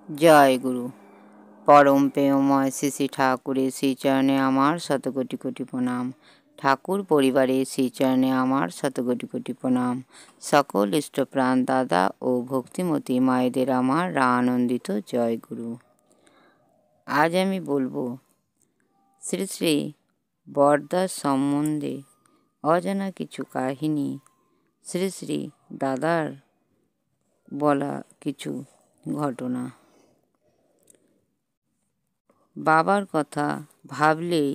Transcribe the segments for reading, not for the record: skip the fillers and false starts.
জয় গুরু। পরম প্রেমময় শ্রী শ্রী ঠাকুরের শ্রীচরণে আমার শতকোটি কোটি প্রণাম। ঠাকুর পরিবারের শ্রীচরণে আমার শতকোটি কোটি প্রণাম। সকল ইষ্টপ্রাণ দাদা ও ভক্তিমতী মায়েদের আমার আনন্দিত জয় গুরু। আজ আমি বলবো শ্রী শ্রী বরদাস সম্বন্ধে অজানা কিছু কাহিনী, শ্রী শ্রী দাদার বলা কিছু ঘটনা। বাবার কথা ভাবলেই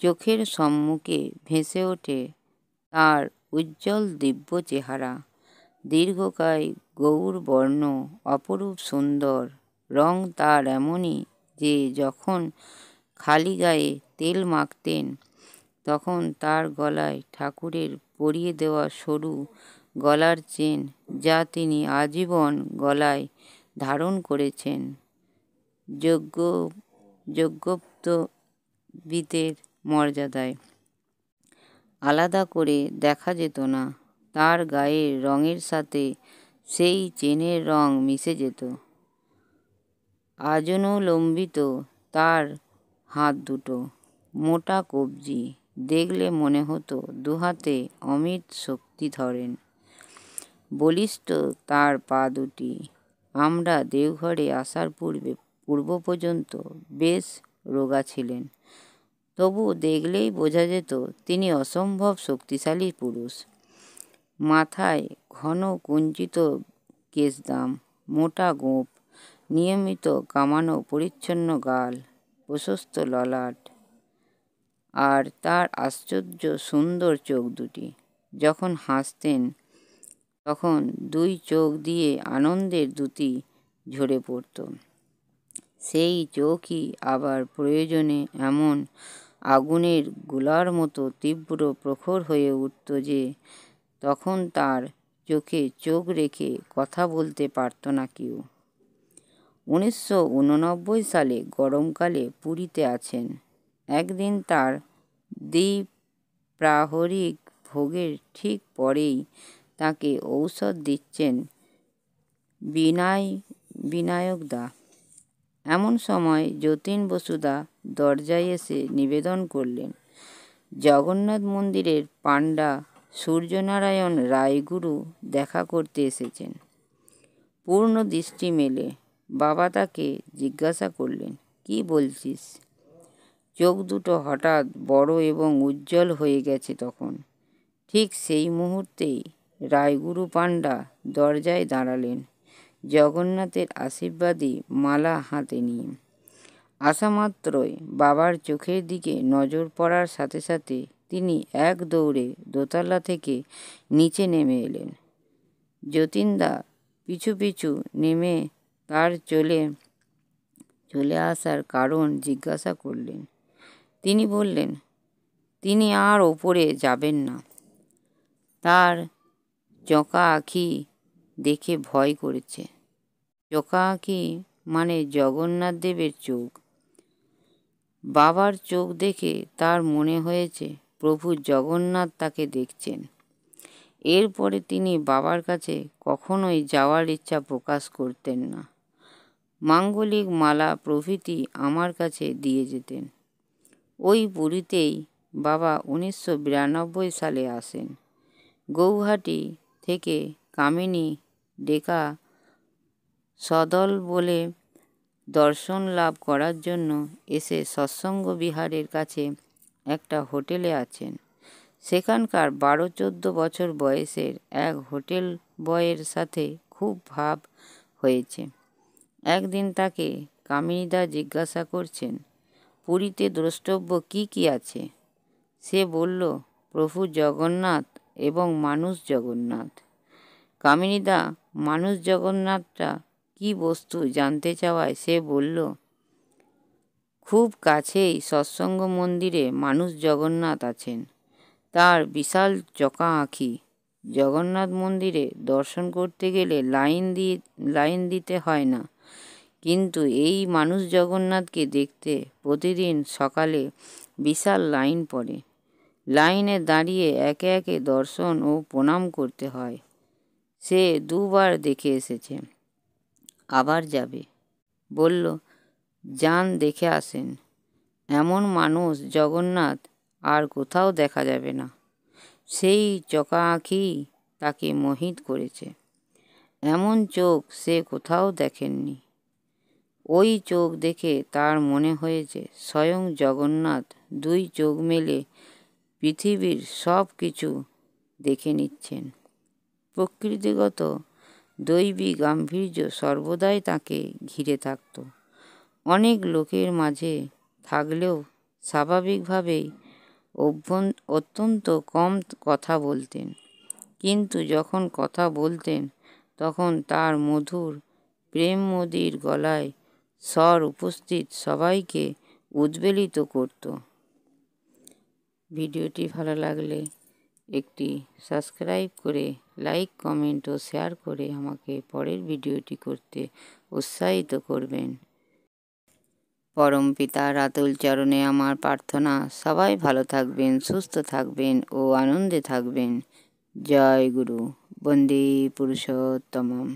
চোখের সম্মুখে ভেসে ওঠে তার উজ্জ্বল দিব্য চেহারা, দীর্ঘকায় গৌর বর্ণ, অপরূপ সুন্দর রং তার এমনই যে যখন খালি গায়ে তেল মাখতেন তখন তার গলায় ঠাকুরের পরিয়ে দেওয়া সরু গলার চেন, যা তিনি আজীবন গলায় ধারণ করেছেন, যজ্ঞোপবীতের মর্যাদায় আলাদা করে দেখা যেত না। তার গায়ের রঙের সাথে সেই চেনের রং মিশে যেত। আজনুলম্বিত তার হাত দুটো, মোটা কবজি, দেখলে মনে হতো দুহাতে অমিত শক্তি ধরেন। বলিষ্ঠ তার পা দুটি। আমরা দেওঘরে আসার পূর্ব পর্যন্ত বেশ রোগা ছিলেন, তবু দেখলেই বোঝা যেত তিনি অসম্ভব শক্তিশালী পুরুষ। মাথায় ঘন কুঞ্চিত কেশদাম, মোটা গোঁফ, নিয়মিত কামানো পরিচ্ছন্ন গাল, প্রশস্ত ললাট, আর তার আশ্চর্য সুন্দর চোখ দুটি। যখন হাসতেন তখন দুই চোখ দিয়ে আনন্দের দ্যুতি ঝরে পড়ত। সেই চোখই আবার প্রয়োজনে এমন আগুনের গোলার মতো তীব্র প্রখর হয়ে উঠত যে তখন তার চোখে চোখ রেখে কথা বলতে পারত না কেউ। 1989 সালে গরমকালে পুরীতে আছেন। একদিন তার দ্বিপ্রাহরিক ভোগের ঠিক পরেই তাকে ঔষধ দিচ্ছেন বিনায়কদা। এমন সময় যতীন বসুদা দরজায় এসে নিবেদন করলেন, জগন্নাথ মন্দিরের পাণ্ডা সূর্যনারায়ণ রায়গুরু দেখা করতে এসেছেন। পূর্ণ দৃষ্টি মেলে বাবা তাকে জিজ্ঞাসা করলেন, কি বলছিস? চোখ দুটো হঠাৎ বড় এবং উজ্জ্বল হয়ে গেছে তখন। ঠিক সেই মুহূর্তেই রায়গুরু পাণ্ডা দরজায় দাঁড়ালেন, জগন্নাথের আশীর্বাদী মালা হাতে নিয়ে। আসামাত্রই বাবার চোখের দিকে নজর পড়ার সাথে সাথে তিনি এক দৌড়ে দোতলা থেকে নিচে নেমে এলেন। যতীনদা পিছু পিছু নেমে তার চলে আসার কারণ জিজ্ঞাসা করলেন। তিনি বললেন, তিনি আর ওপরে যাবেন না। তার চোখা আঁখি দেখে ভয় করেছে। চোখা আঁখি মানে জগন্নাথ দেবের চোখ। বাবার চোখ দেখে তার মনে হয়েছে প্রভু জগন্নাথ তাকে দেখছেন। এরপরে তিনি বাবার কাছে কখনোই যাওয়ার ইচ্ছা প্রকাশ করতেন না। মাঙ্গলিক মালা প্রভৃতি আমার কাছে দিয়ে যেতেন। ওই পুরীতেই বাবা 1992 সালে আসেন। গৌহাটি থেকে কামিনী ডেকা সদল বলে দর্শন লাভ করার জন্য এসে সৎসঙ্গ বিহারের কাছে একটা হোটেলে আছেন। সেখানকার 12-14 বছর বয়সের এক হোটেল বয়ের সাথে খুব ভাব হয়েছে। একদিন তাকে কামিনীদা জিজ্ঞাসা করছেন, পুরীতে দ্রষ্টব্য কি কি আছে? সে বলল, প্রভু জগন্নাথ এবং মানুষ জগন্নাথ। কামিনীদা মানুষ জগন্নাথটা কি বস্তু জানতে চাওয়ায় সে বলল, খুব কাছেই সৎসঙ্গ মন্দিরে মানুষ জগন্নাথ আছেন। তার বিশাল চোখা আঁখি। জগন্নাথ মন্দিরে দর্শন করতে গেলে লাইন দিতে হয় না, কিন্তু এই মানুষ জগন্নাথকে দেখতে প্রতিদিন সকালে বিশাল লাইন পড়ে। লাইনে দাঁড়িয়ে একে একে দর্শন ও প্রণাম করতে হয়। সে 2 বার দেখে এসেছে, আবার যাবে। বলল, যান দেখে আসেন, এমন মানুষ জগন্নাথ আর কোথাও দেখা যাবে না। সেই চোখা আঁখি তাকে মোহিত করেছে, এমন চোখ সে কোথাও দেখেননি। ওই চোখ দেখে তার মনে হয়েছে স্বয়ং জগন্নাথ দুই চোখ মেলে পৃথিবীর সব কিছু দেখে নিচ্ছেন। প্রকৃতিগত দৈবী গাম্ভীর্য সর্বদাই তাকে ঘিরে থাকত। অনেক লোকের মাঝে থাকলেও স্বাভাবিকভাবেই অত্যন্ত কম কথা বলতেন, কিন্তু যখন কথা বলতেন তখন তার মধুর প্রেমমোদির গলায় স্বর উপস্থিত সবাইকে উদ্বেলিত করত। ভিডিওটি ভালো লাগলে একটি সাবস্ক্রাইব করে লাইক, কমেন্ট ও শেয়ার করে আমাকে পরের ভিডিওটি করতে উৎসাহিত করবেন। পরম পিতার আতুল চরণে আমার প্রার্থনা, সবাই ভালো থাকবেন, সুস্থ থাকবেন ও আনন্দে থাকবেন। জয় গুরু। বন্দে পুরুষোত্তমম।